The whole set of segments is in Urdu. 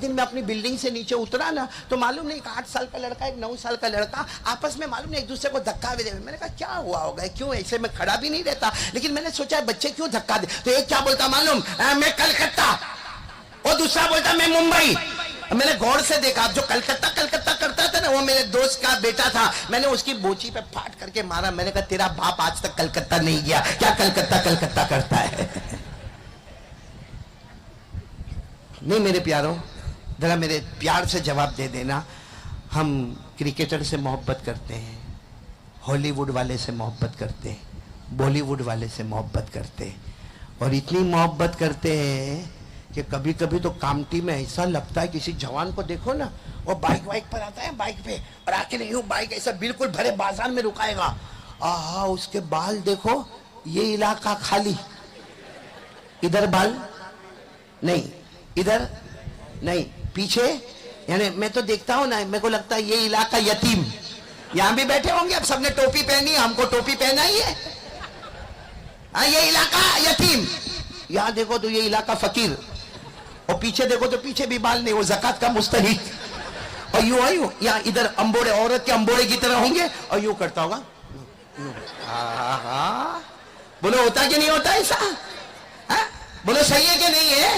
دن میں اپنی بلڈنگ سے نیچے اترا نا تو معلوم نہیں ایک 8 سال کا لڑکا ایک 9 سال کا لڑکا آپس میں معلوم نہیں ایک دوسرے کو دھکا بھی دے. میں نے کہا کیا ہوا ہوگا, کیوں ایسے میں کھڑا بھی نہیں رہتا, لیکن میں نے سوچا بچے کیوں دھکا دے. تو ایک کیا بولتا معلوم, میں کلکتہ, اور دوسرا بولتا میں ممبئی. میں نے غور سے دیکھا, جو کلکتہ کرتا تھا نا وہ میرے دوست کا بیٹا تھا. میں نے اس کی بوچی پہ پھاٹ کر کے مارا. میں نے کہا تیرا باپ آج تک کلکتہ نہیں گیا, کیا کلکتہ کرتا ہے. نہیں میرے پیاروں, ذرا میرے پیار سے جواب دے دینا. ہم کرکٹر سے محبت کرتے ہیں, ہالی ووڈ والے سے محبت کرتے ہیں, بالی ووڈ والے سے محبت کرتے ہیں, اور اتنی محبت کرتے ہیں کہ کبھی کبھی تو کامٹی میں ایسا لگتا ہے کسی جوان کو دیکھو نا, وہ بائک پر آتا ہے, بائک پہ, اور آ کے نہیں یوں بائک ایسا بالکل بھرے بازار میں رکائے گا. آہا اس کے بال دیکھو, یہ علاقہ خالی, ادھر بال نہیں, ادھر نہیں, پیچھے. یعنی میں تو دیکھتا ہوں نا, میرے کو لگتا ہے یہ علاقہ یتیم. یہاں بھی بیٹھے ہوں گے, اب سب نے ٹوپی پہنی, ہم کو ٹوپی پہنا ہی ہے. یہ علاقہ یتیم, یہاں دیکھو تو یہ علاقہ فقیر, اور پیچھے دیکھو تو پیچھے بھی بال نہیں, وہ زکات کا مستحق. اور یوں یہاں ادھر امبوڑے, عورت کے امبوڑے کی طرح ہوں گے, اور یوں کرتا ہوگا. بولو ہوتا کہ نہیں ہوتا ایسا, بولو صحیح ہے کہ نہیں ہے.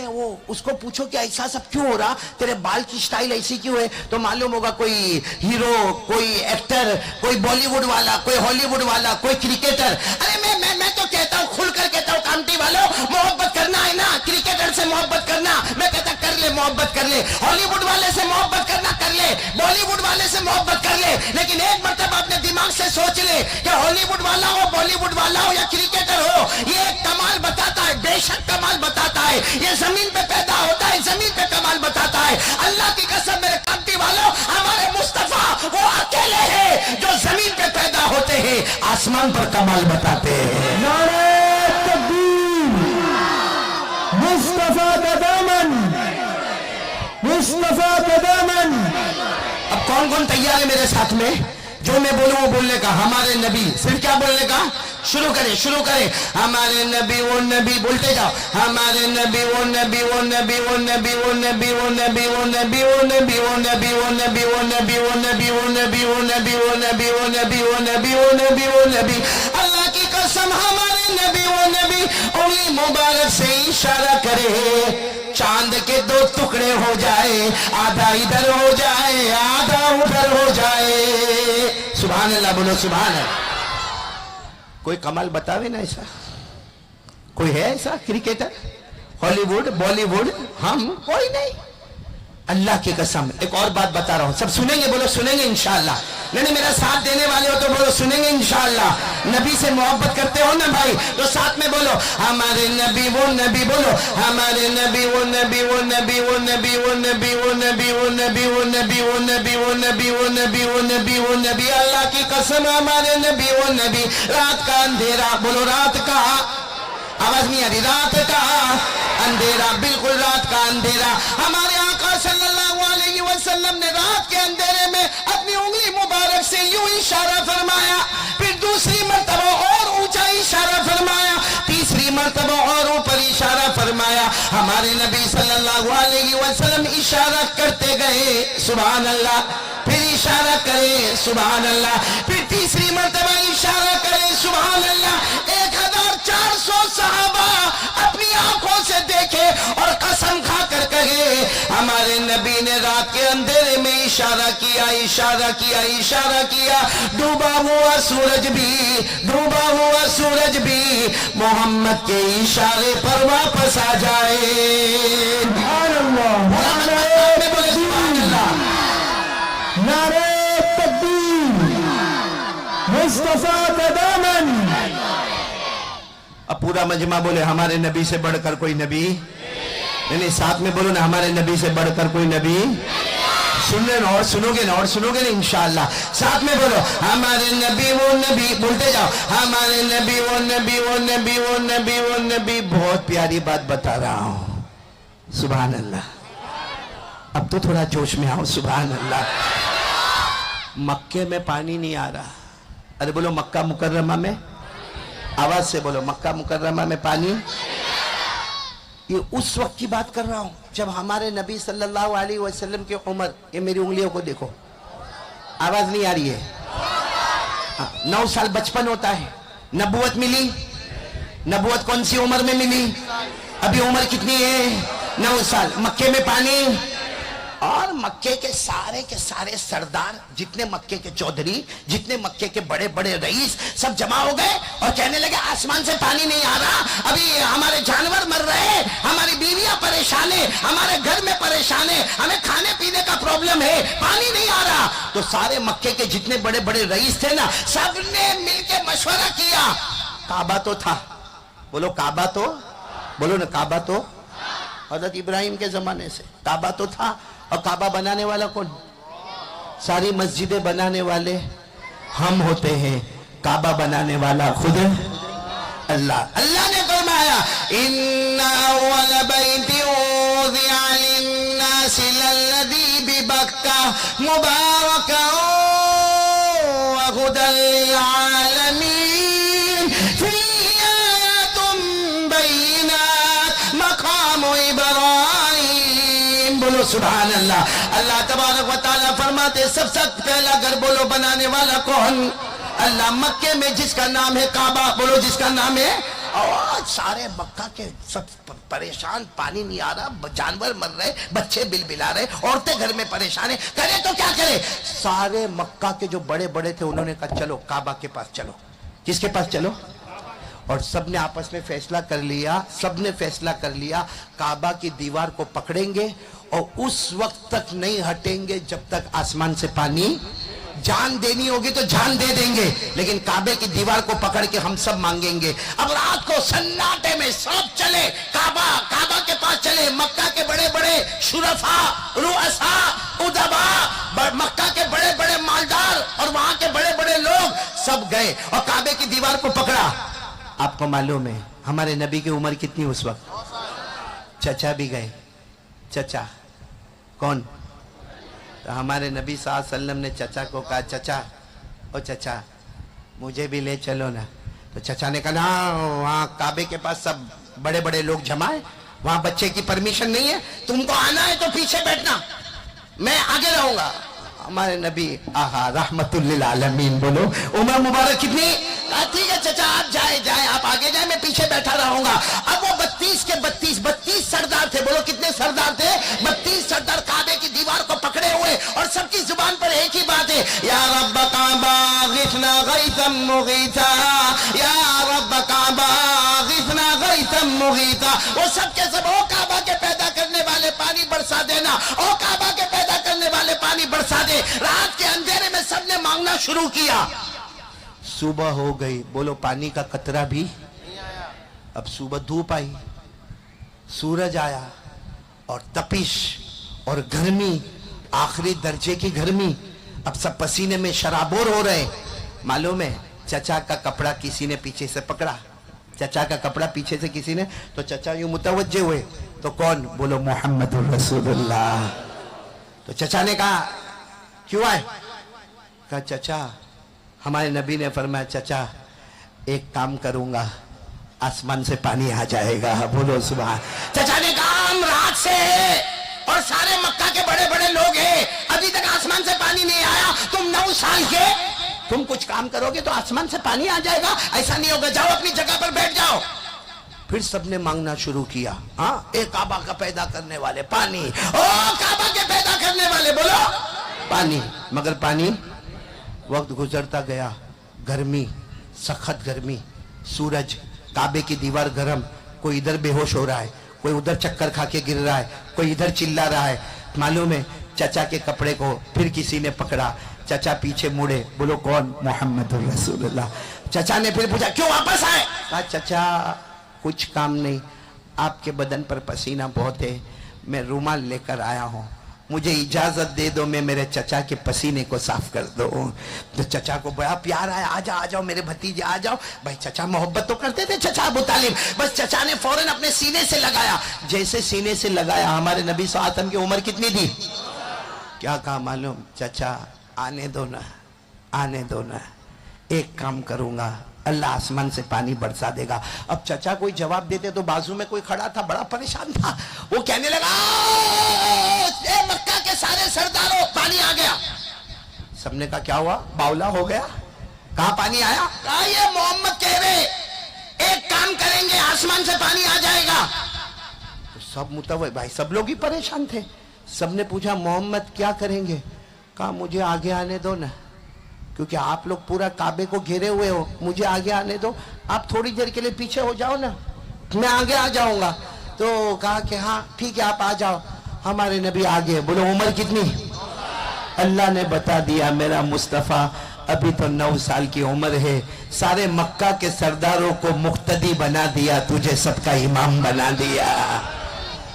وہ اس کو پوچھو کہ ایسا سب کیوں ہو رہا, تیرے بال کی سٹائل ایسی کیوں ہے, تو معلوم ہوگا کوئی ہیرو, کوئی ایکٹر, کوئی بالی ووڈ والا, کوئی ہالی ووڈ والا, کوئی کرکٹر. ارے میں تو کہتا ہوں, کھل کر کہتا ہوں, کامٹی والوں محبت کرنا ہے نا, کرکٹر سے محبت کرنا, میں کہتا کر لے, محبت کر لے. ہالی ووڈ والے سے محبت کرنا کر لے, بالی ووڈ والے سے محبت کر لے, لیکن ایک مرتبہ اپنے دماغ سے سوچ لے کہ ہالی ووڈ والا ہو, بالی ووڈ والا ہو یا کرکٹر ہو, یہ ایک کمال بتاتا ہے, بے شک کمال بتاتا ہے. یہ زمین پہ پیدا ہوتا ہے, زمین پہ کمال بتاتا ہے. اللہ کی قسم میرے کامٹی والوں, ہمارے مصطفیٰ وہ اکیلے ہیں جو زمین پہ پیدا ہوتے ہیں, آسمان پر کمال بتاتے ہیں. نعرہ تکبیر, مصطفیٰ کا دامن, مصطفیٰ کا دامن. اب کون تیار ہے میرے ساتھ میں, جو میں بولوں وہ بولنے کا. ہمارے نبی, صرف کیا بولنے کا, شروع کریں. ہمارے نبی وہ نبی, بولتے جاؤ. ہمارے نبی وہ نبی, وہ نبی, وہ نبی, وہ نبی, وہ نبی, وہ نبی, وہ نبی, وہ نبی, وہ نبی, وہ نبی, وہ نبی, وہ نبی, وہ نبی, وہ نبی, وہ نبی, وہ نبی, وہ نبی, وہ نبی. اللہ کی قسم ہمارے نبی وہ نبی انگلی مبارک سے اشارہ کرے, چاند کے 2 ٹکڑے ہو جائے, آدھا ادھر ہو جائے, آدھا ادھر ہو جائے. سبحان اللہ, بولو سبحان اللہ. کوئی کمال بتاوے نا ایسا, کوئی ہے ایسا کرکٹر, ہالی ووڈ, بالی ووڈ, ہم کوئی نہیں. اللہ کی قسم ایک اور بات بتا رہا ہوں, سب سنیں گے, بولو سنیں گے انشاءاللہ. نہیں میرا ساتھ دینے والے ہو تو بولو سنیں گے انشاءاللہ. نبی سے محبت کرتے ہو نا بھائی, تو ساتھ میں بولو ہمارے نبی وہ نبی, بولو ہمارے نبی وہ نبی, وہ نبی, وہ نبی, وہ نبی, وہ نبی, وہ نبی, وہ نبی, وہ نبی, وہ نبی, وہ نبی, وہ نبی, وہ نبی. اللہ کی قسم ہمارے نبی وہ نبی. رات کا اندھیرا, بولو رات کا, آواز نہیں آ رہی, رات کا اندھیرا, بالکل رات کا اندھیرا. ہمارے آقا صلی اللہ علیہ وسلم نے رات کے اندھیرے میں اپنی انگلی مبارک سے یوں اشارہ فرمایا, پھر دوسری مرتبہ اور اونچا اشارہ فرمایا, تیسری مرتبہ اور اوپر اشارہ فرمایا. ہمارے نبی صلی اللہ علیہ وسلم اشارہ کرتے گئے, سبحان اللہ, پھر اشارہ کرے, سبحان اللہ, پھر تیسری مرتبہ اشارہ کرے, سبحان اللہ. 1400 صحابہ اپنی آنکھوں سے دیکھے اور قسم کھا کر کہے ہمارے نبی نے رات کے اندھیرے میں اشارہ کیا, اشارہ کیا, اشارہ کیا. ڈوبا ہوا سورج بھی, ڈوبا ہوا سورج بھی محمد کے اشارے پر واپس آ جائے. سبحان اللہ, نعرہ تکبیر, مصطفیٰ کا دامن. اب پورا مجمع بولے ہمارے نبی سے بڑھ کر کوئی نبی نہیں. ساتھ میں بولو نا ہمارے نبی سے بڑھ کر کوئی نبی. سن لے نا, اور سنو گے نا, اور سنو گے نا انشاءاللہ. ساتھ میں بولو ہمارے نبی وہ نبی, بولتے جاؤ ہمارے نبی وہ نبی, وہ نبی, وہ نبی, وہ نبی. بہت پیاری بات بتا رہا ہوں, سبحان اللہ. اب تو تھوڑا جوش میں آؤ, سبحان اللہ. مکے میں پانی نہیں آ رہا, ارے بولو مکہ مکرمہ میں, آواز سے بولو مکہ مکرمہ میں پانی. یہ اس وقت کی بات کر رہا ہوں جب ہمارے نبی صلی اللہ علیہ وسلم کی عمر، یہ میری انگلیوں کو دیکھو، آواز نہیں آ رہی ہے، 9 سال بچپن ہوتا ہے. نبوت ملی. نبوت کون سی عمر میں ملی؟ ابھی عمر کتنی ہے؟ 9 سال. مکے میں پانی، اور مکے کے سارے سردار، جتنے مکے کے چودھری، جتنے مکے کے بڑے بڑے رئیس، سب جمع ہو گئے اور کہنے لگے آسمان سے پانی نہیں آ رہا، ابھی ہمارے جانور مر رہے، ہماری بیویاں پریشان ہیں، ہمارے گھر میں پریشان ہیں، ہمیں کھانے پینے کا پرابلم ہے، پانی نہیں آ رہا. تو سارے مکے کے جتنے بڑے بڑے رئیس تھے نا، سب نے مل کے مشورہ کیا. کعبہ تو تھا، بولو کعبہ تو، بولو نا کعبہ تو، حضرت ابراہیم کے زمانے سے کعبہ تو تھا. اور کعبہ بنانے والا کون؟ ساری مسجدیں بنانے والے ہم ہوتے ہیں، کعبہ بنانے والا خود اللہ. اللہ نے فرمایا ان اول بیت وضع للناس للذی ببکہ مبارکا وہدی للعالمین فیہ آیات بینات مقام ابراہیم. بولو سبحان اللہ. اللہ تبارک و تعالیٰ فرماتے سب سے پہلا گھر بولو بنانے والا کون؟ اللہ. مکے میں جس کا نام ہے کعبہ، بولو جس کا نام ہے. اور سارے مکہ کے سب پریشان، پانی نہیں آ رہا، جانور مر رہے، بچے بل بلا رہے، عورتیں گھر میں پریشان ہیں، کرے تو کیا کرے. سارے مکہ کے جو بڑے بڑے تھے انہوں نے کہا چلو کعبہ کے پاس چلو. کس کے پاس چلو؟ اور سب نے آپس میں فیصلہ کر لیا، کعبہ کی دیوار کو پکڑیں گے اور اس وقت تک نہیں ہٹیں گے جب تک آسمان سے پانی. جان دینی ہوگی تو جان دے دیں گے، لیکن کعبے کی دیوار کو پکڑ کے ہم سب مانگیں گے. اب رات کو سناٹے میں سب چلے، کعبہ کے پاس چلے. مکہ کے بڑے بڑے شرفاء، رؤساء، ادباء، مکہ کے بڑے بڑے مالدار اور وہاں کے بڑے بڑے لوگ سب گئے اور کعبے کی دیوار کو پکڑا. آپ کو معلوم ہے ہمارے نبی کی عمر کتنی اس وقت؟ چچا بھی گئے. چچا کون؟ تو ہمارے نبی صلی اللہ علیہ وسلم نے چچا کو کہا چچا، او چچا مجھے بھی لے چلو نا. تو چچا نے کہا وہاں کعبے کے پاس سب بڑے بڑے لوگ جمع ہیں، وہاں بچے کی پرمیشن نہیں ہے، تم کو آنا ہے تو پیچھے بیٹھنا، میں آگے رہوں گا. ہمارے نبی آہا رحمت للعالمین. بولو عمر مبارک کتنی؟ ٹھیک ہے چچا آپ جائیں آپ آگے جائیں، میں پیچھے بیٹھا رہوں گا. اب وہ 32 کے 32 سردار تھے. بولو کتنے سردار تھے؟ 32 سردار کعبے کی دیوار کو پکڑے ہوئے اور سب کی زبان پر ایک ہی بات ہے، یا رب کعبہ غثنا غیثا مغیثا، یا رب کعبہ غثنا غیثا مغیثا. وہ سب کے سب او کعبہ کے پیدا کرنے والے پانی برسا دینا، او کعبہ کے پیدا کرنے والے پانی برسا دے. رات کے اندھیرے میں سب نے مانگنا شروع کیا. صبح ہو گئی، بولو پانی کا قطرہ بھی. اب صبح دھوپ آئی، سورج آیا اور تپش اور گرمی، آخری درجے کی گرمی. اب سب پسینے میں شرابور ہو رہے. معلوم ہے چچا کا کپڑا کسی نے پیچھے سے پکڑا، چچا کا کپڑا پیچھے سے کسی نے، تو چچا یوں متوجہ ہوئے. تو کون؟ بولو محمد رسول اللہ. تو چچا نے کہا کیوں آئے؟ کہا چچا ہمارے نبی نے فرمایا چچا ایک کام کروں گا، آسمان سے پانی آ جائے گا. بولو سبحان. چچا نے کہا ہم رات سے اور سارے مکہ کے بڑے بڑے لوگ ہیں، ابھی تک آسمان سے پانی نہیں آیا. تم 9 سال کے، تم کچھ کام کرو گے تو آسمان سے پانی آ جائے گا؟ ایسا نہیں ہوگا، جاؤ اپنی جگہ پر بیٹھ جاؤ. پھر سب نے مانگنا شروع کیا. ہاں اے کعبہ کا پیدا کرنے والے پانی، او کعبہ کے پیدا کرنے والے بولو پانی. مگر پانی. وقت گزرتا گیا، گرمی، سخت گرمی، سورج، کعبے کی دیوار گرم. کوئی ادھر بے ہوش ہو رہا ہے، کوئی ادھر چکر کھا کے گر رہا ہے، کوئی ادھر چلا رہا ہے. معلوم ہے چچا کے کپڑے کو پھر کسی نے پکڑا. چچا پیچھے مڑے. بولو کون؟ محمد رسول اللہ. چچا نے پھر پوچھا کیوں واپس آئے؟ کہا چچا کچھ کام نہیں، آپ کے بدن پر پسینہ بہت ہے، میں رومال لے کر آیا ہوں، مجھے اجازت دے دو میں میرے چچا کے پسینے کو صاف کر دوں. تو چچا کو بڑا پیار آیا، آ جاؤ میرے بھتیجے آ جاؤ. بھائی چچا محبت تو کرتے تھے چچا ابو طالب. بس چچا نے فوراً اپنے سینے سے لگایا. جیسے سینے سے لگایا ہمارے نبی صلی اللہ علیہ وسلم کی عمر کتنی تھی؟ کیا کہا معلوم؟ چچا آنے دو نا، آنے دو نا، ایک کام کروں گا, اللہ آسمان سے پانی برسا دے گا. اب چچا کوئی جواب دیتے تو بازو میں کوئی کھڑا تھا, بڑا پریشان تھا, وہ کہنے لگا اے مکہ کے سارے سرداروں پانی آ گیا. سب نے کہا کیا ہوا, باولا ہو گیا, کہاں پانی آیا؟ کہا یہ محمد کہہ رہے ایک کام کریں گے آسمان سے پانی آ جائے گا. تو سب متوجہ, بھائی سب لوگ ہی پریشان تھے. سب نے پوچھا محمد کیا کریں گے؟ کہا مجھے آگے آنے دو نا, کیونکہ آپ لوگ پورا کعبے کو گھیرے ہوئے ہو, مجھے آگے آنے دو, آپ تھوڑی دیر کے لیے پیچھے ہو جاؤ نا, میں آگے آ جاؤں گا. تو کہا کہ ہاں ٹھیک ہے آپ آ جاؤ. ہمارے نبی آگے. بولو عمر کتنی؟ اللہ نے بتا دیا میرا مصطفیٰ ابھی تو 9 سال کی عمر ہے, سارے مکہ کے سرداروں کو مقتدی بنا دیا, تجھے سب کا امام بنا دیا.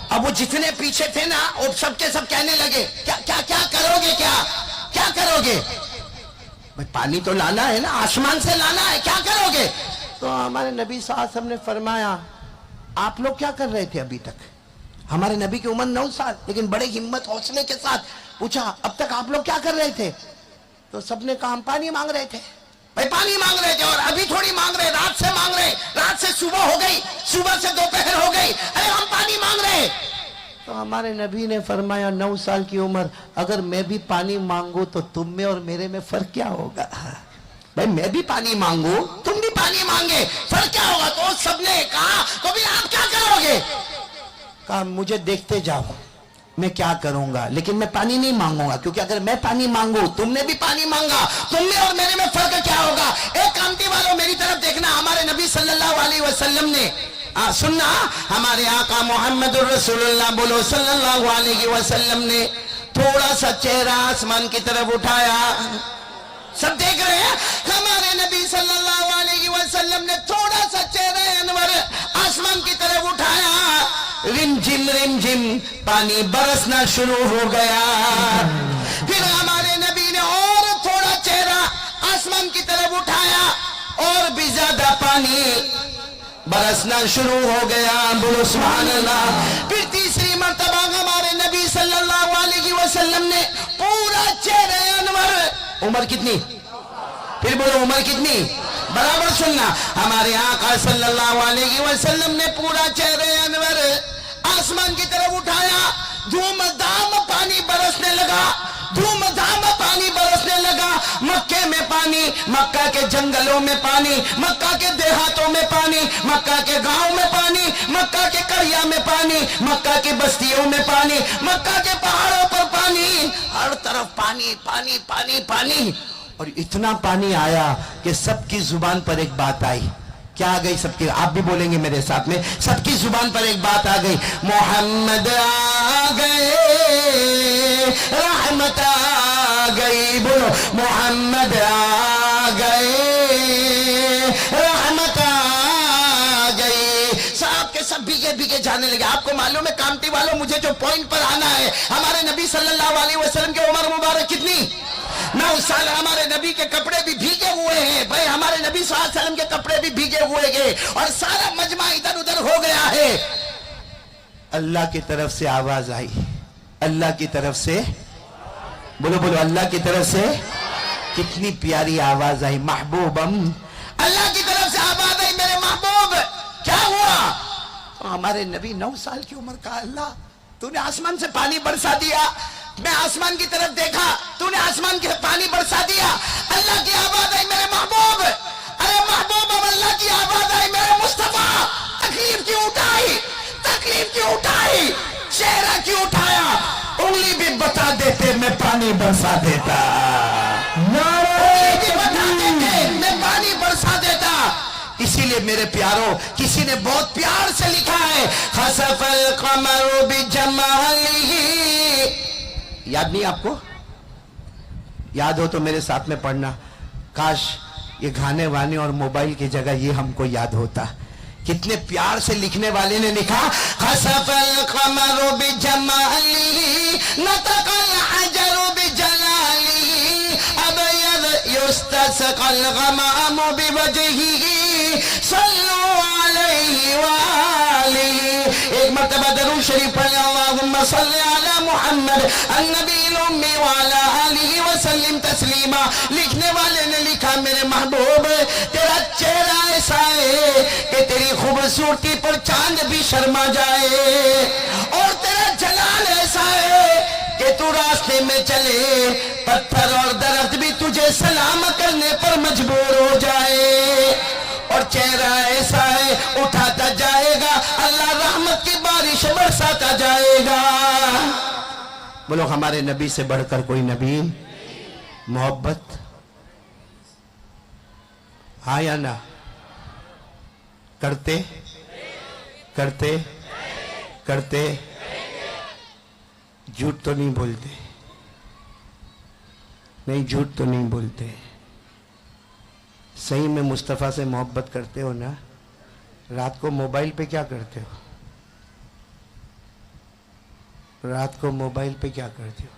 اب وہ جتنے پیچھے تھے نا وہ سب کے سب کہنے لگے کیا کرو گے, کیا کرو گے؟ بھائی پانی تو لانا ہے نا, آسمان سے لانا ہے, کیا کرو گے؟ تو ہمارے نبی صلی اللہ علیہ وسلم نے فرمایا آپ لوگ کیا کر رہے تھے ابھی تک؟ ہمارے نبی کی عمر 9 سال, لیکن بڑے ہمت حوصلے کے ساتھ پوچھا اب تک آپ لوگ کیا کر رہے تھے؟ تو سب نے کہا ہم پانی مانگ رہے تھے. بھائی پانی مانگ رہے تھے, اور ابھی تھوڑی مانگ رہے, رات سے مانگ رہے, رات سے صبح ہو گئی, صبح سے دوپہر ہو گئی, ارے ہم پانی مانگ رہے. تو ہمارے نبی نے فرمایا 9 سال کی عمر, اگر میں بھی پانی مانگوں تو تم میں اور میرے میں فرق کیا ہوگا؟ بھائی میں بھی پانی مانگوں تم بھی پانی مانگے, فرق کیا ہوگا؟ تو سب نے کہا تو بھی آپ کیا کرو گے؟ کہا مجھے دیکھتے جاؤ میں کیا کروں گا, لیکن میں پانی نہیں مانگوں گا, کیونکہ اگر میں پانی مانگوں تم نے بھی پانی مانگا, تم میں اور میرے میں فرق کیا ہوگا؟ ایک کامتی والوں میری طرف دیکھنا, ہمارے نبی صلی اللہ علیہ وسلم نے سننا, ہمارے آقا محمد الرسول اللہ بولو صلی اللہ علیہ وسلم نے تھوڑا سا چہرہ آسمان کی طرف اٹھایا. سب دیکھ رہے ہیں, ہمارے نبی صلی اللہ علیہ وسلم نے تھوڑا سا چہرہ انور آسمان کی طرف اٹھایا, رم جم پانی برسنا شروع ہو گیا. پھر ہمارے نبی نے اور تھوڑا چہرہ آسمان کی طرف اٹھایا, اور بھی زیادہ پانی برسنا شروع ہو گیا. بولو سبحان اللہ. پھر تیسری مرتبہ ہمارے نبی صلی اللہ علیہ وسلم نے پورا چہرہ انور, عمر کتنی؟ پھر بولو عمر کتنی؟ برابر سننا, ہمارے آقا صلی اللہ علیہ وسلم نے پورا چہرہ انور آسمان کی طرف اٹھایا, دھوم دھام پانی برسنے لگا, دھوم دھام پانی برسنے لگا. مکے میں پانی, مکہ کے جنگلوں میں پانی, مکہ کے دیہاتوں میں پانی, مکہ کے گاؤں میں پانی, مکہ کے قریہ میں پانی, مکہ کی بستیوں میں پانی, مکہ کے پہاڑوں پر پانی, ہر طرف پانی پانی پانی پانی. اور اتنا پانی آیا کہ سب کی زبان پر ایک بات آئی. کیا آ گئی سب کی؟ آپ بھی بولیں گے میرے ساتھ میں, سب کی زبان پر ایک بات آ گئی, محمد آ گئے, رحمت آ گئی. بولو محمد آ گئے, رحمت آ گئی. صاحب کے سب بھیگے جانے لگے. آپ کو معلوم ہے کامتی والوں, مجھے جو پوائنٹ پر آنا ہے, ہمارے نبی صلی اللہ علیہ وسلم کی عمر مبارک کتنی؟ 9 سال. ہمارے نبی کے کپڑے بھی بھیگے ہوئے ہیں, بھائی ہمارے نبی صلی اللہ علیہ وسلم کے کپڑے بھی بھیگے ہوئے گئے, اور سارا مجمع ادھر ادھر ہو گیا ہے. اللہ کی طرف سے آواز آئی, اللہ کی طرف سے, بولو اللہ کی طرف سے. کتنی پیاری آواز آئی, محبوبم, اللہ کی طرف سے آواز آئی, میرے محبوب کیا ہوا؟ ہمارے نبی 9 سال کی عمر کا, اللہ تو نے آسمان سے پانی برسا دیا, میں آسمان کی طرف دیکھا, تو نے آسمان کے پانی برسا دیا. اللہ کی آواز آئی, میرے محبوب, ارے محبوب اب اللہ کی آواز آئی, میرے مصطفیٰ تکلیف کیوں اٹھائی, تکلیف کیوں اٹھائی, چہرہ کیوں اٹھایا؟ انگلی بھی بتا دیتے میں پانی برسا دیتا, انگلی بھی بتا دیتے میں پانی برسا دیتا. اسی لیے میرے پیاروں, کسی نے بہت پیار سے لکھا ہے, خسف القمر بجمالہ. یاد نہیں آپ کو؟ یاد ہو تو میرے ساتھ میں پڑھنا. کاش یہ گانے وانے اور موبائل کی جگہ یہ ہم کو یاد ہوتا. کتنے پیار سے لکھنے والے نے لکھا, خسف القمر بجمالہ نطق الحجر بجلالہ ابید یستسقى الغمام بوجهہ صلوا علیہ وآلہ. ایک مرتبہ درود شریف پڑھیں اللہم صلی علی محمد النبی الامی وعلی آلہ وسلم تسلیما. لکھنے والے نے لکھا میرے محبوب تیرا چہرہ ایسا ہے کہ تیری خوبصورتی پر چاند بھی شرما جائے، اور تیرا جلال ایسا ہے کہ تو راستے میں چلے پتھر اور درخت بھی تجھے سلام کرنے پر مجبور ہو جائے، اور چہرہ ایسا ہے اٹھاتا جائے گا اللہ رحمت کی بارش برساتا جائے گا. بولو ہمارے نبی سے بڑھ کر کوئی نبی؟ محبت ہاں یا نہ؟ کرتے کرتے کرتے جھوٹ تو نہیں بولتے؟ نہیں جھوٹ تو نہیں بولتے. صحیح میں مصطفیٰ سے محبت کرتے ہو نا؟ رات کو موبائل پہ کیا کرتے ہو؟ رات کو موبائل پہ کیا کرتے ہو؟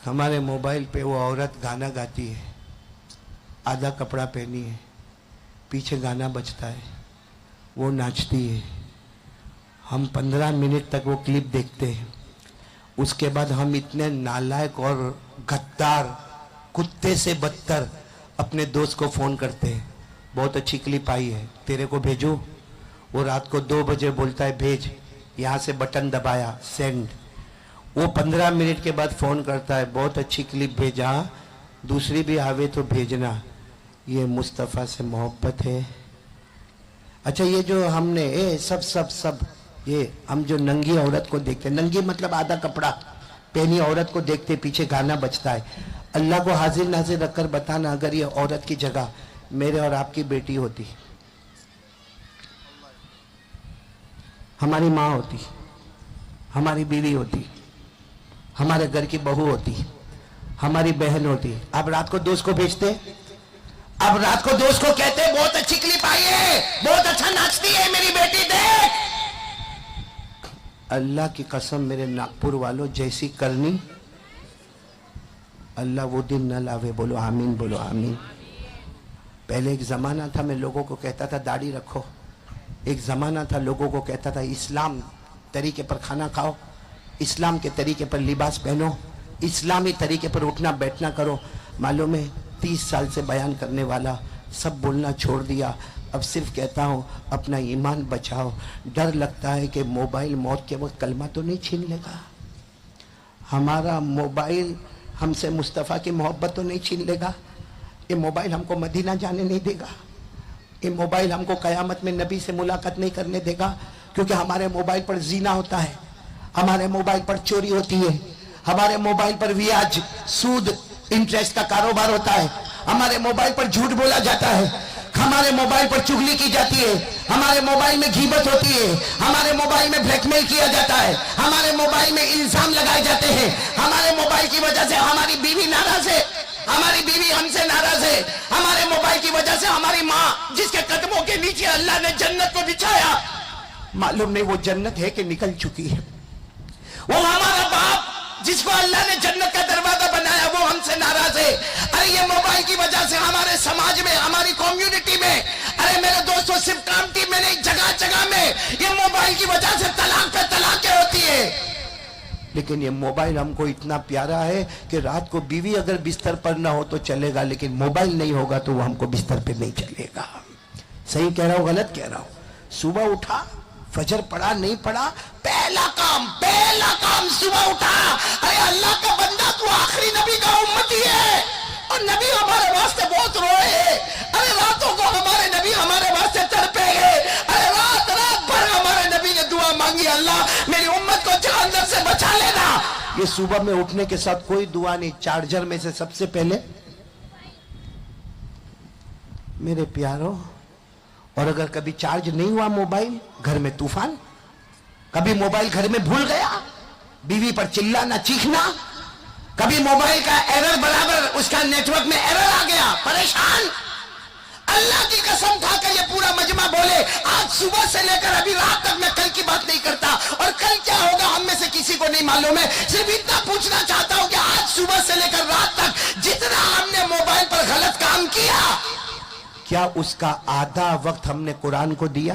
ہمارے موبائل پہ وہ عورت گانا گاتی ہے، آدھا کپڑا پہنی ہے، پیچھے گانا بجتا ہے، وہ ناچتی ہے. ہم 15 منٹ تک وہ کلپ دیکھتے ہیں. اس کے بعد ہم اتنے نالائق اور غدار، کتے سے بدتر اپنے دوست کو فون کرتے ہیں، بہت اچھی کلپ آئی ہے تیرے کو بھیجو. وہ رات کو 2 بجے بولتا ہے بھیج، یہاں سے بٹن دبایا سینڈ. وہ 15 منٹ کے بعد فون کرتا ہے بہت اچھی کلپ بھیجا، دوسری بھی آوے تو بھیجنا. یہ مصطفیٰ سے محبت ہے؟ اچھا یہ جو ہم نے سب یہ ہم جو ننگی عورت کو دیکھتے، ننگی مطلب آدھا کپڑا پہنی عورت کو دیکھتے، پیچھے گانا بجتا ہے. اللہ کو حاضر ناظر رکھ کر بتانا اگر یہ عورت کی جگہ میرے اور آپ کی بیٹی ہوتی، ہماری ماں ہوتی، ہماری بیوی ہوتی، ہمارے گھر کی بہو ہوتی، ہماری بہن ہوتی، اب رات کو دوست کو بھیجتے، اب رات کو دوست کو کہتے بہت اچھی کلپ آئی ہے، بہت اچھا ناچتی ہے میری بیٹی دیکھ. اللہ کی قسم میرے ناگپور والوں جیسی کرنی اللہ وہ دن نہ لاوے. بولو آمین، بولو آمین. پہلے ایک زمانہ تھا میں لوگوں کو کہتا تھا داڑھی رکھو، ایک زمانہ تھا لوگوں کو کہتا تھا اسلام طریقے پر کھانا کھاؤ، اسلام کے طریقے پر لباس پہنو، اسلامی طریقے پر اٹھنا بیٹھنا کرو. معلوم ہے 30 سال سے بیان کرنے والا سب بولنا چھوڑ دیا. اب صرف کہتا ہوں اپنا ایمان بچاؤ. ڈر لگتا ہے کہ موبائل موت کے وقت کلمہ تو نہیں چھین لے گا، ہمارا موبائل ہم سے مصطفیٰ کی محبت تو نہیں چھین لے گا. یہ موبائل ہم کو مدینہ جانے نہیں دے گا، یہ موبائل ہم کو قیامت میں نبی سے ملاقات نہیں کرنے دے گا. کیونکہ ہمارے موبائل پر زنا ہوتا ہے، ہمارے موبائل پر چوری ہوتی ہے، ہمارے موبائل پر بیاج سود انٹرسٹ کا کاروبار ہوتا ہے، ہمارے موبائل پر جھوٹ بولا جاتا ہے، ہمارے موبائل پر چغلی کی جاتی ہے، ہمارے موبائل میں غیبت ہوتی ہے، ہمارے موبائل میں بلیک میل کیا جاتا ہے، ہمارے موبائل میں الزام لگائے جاتے ہیں. ہمارے موبائل کی وجہ سے ہماری بیوی ناراض ہے، ہماری بیوی ہم سے ناراض ہے. ہمارے موبائل کی وجہ سے ہماری ماں جس کے قدموں کے نیچے اللہ نے جنت کو بچھایا، معلوم نہیں وہ جنت ہے کہ نکل چکی ہے. وہ ہمارا باپ جس کو اللہ نے جنت کا دروازہ بنایا وہ ہم سے ناراض ہے. ارے یہ موبائل کی وجہ سے ہمارے سماج میں، ہماری کمیونٹی میں، ارے میرے دوستوں صرف کامٹی میں نہیں جگہ جگہ میں یہ موبائل کی وجہ سے طلاق پہ طلاقیں ہوتی ہے. لیکن یہ موبائل ہم کو اتنا پیارا ہے کہ رات کو بیوی اگر بستر پر نہ ہو تو چلے گا، لیکن موبائل نہیں ہوگا تو وہ ہم کو بستر پہ نہیں چلے گا. صحیح کہہ رہا ہوں غلط کہہ رہا ہوں؟ صبح اٹھا، فجر پڑھا نہیں پڑھا، پہلا کام صبح اٹھا، ارے اللہ کا بندہ تو آخری نبی کا امتی ہے اور نبی ہمارے واسطے بہت روئے ہیں. ارے راتوں کو ہمارے نبی ہمارے واسطے تڑپے گئے. ارے رات بھر ہمارے نبی نے دعا مانگی اللہ میری امت کو جہنم سے بچا لینا. یہ صبح میں اٹھنے کے ساتھ کوئی دعا نہیں، چارجر میں سے سب سے پہلے میرے پیاروں. اور اگر کبھی چارج نہیں ہوا موبائل، گھر میں طوفان. کبھی موبائل گھر میں بھول گیا، بیوی پر چلانا چیخنا. کبھی موبائل کا ایرر برابر اس کا نیٹ ورک میں ایرر آ گیا، پریشان. اللہ کی قسم کھا کر یہ پورا مجمع بولے آج صبح سے لے کر ابھی رات تک میں کل کی بات نہیں کرتا، اور کل کیا ہوگا ہم میں سے کسی کو نہیں معلوم ہے. صرف اتنا پوچھنا چاہتا ہوں کہ آج صبح سے لے کر رات تک جتنا ہم نے موبائل پر غلط کام کیا، کیا اس کا آدھا وقت ہم نے قرآن کو دیا؟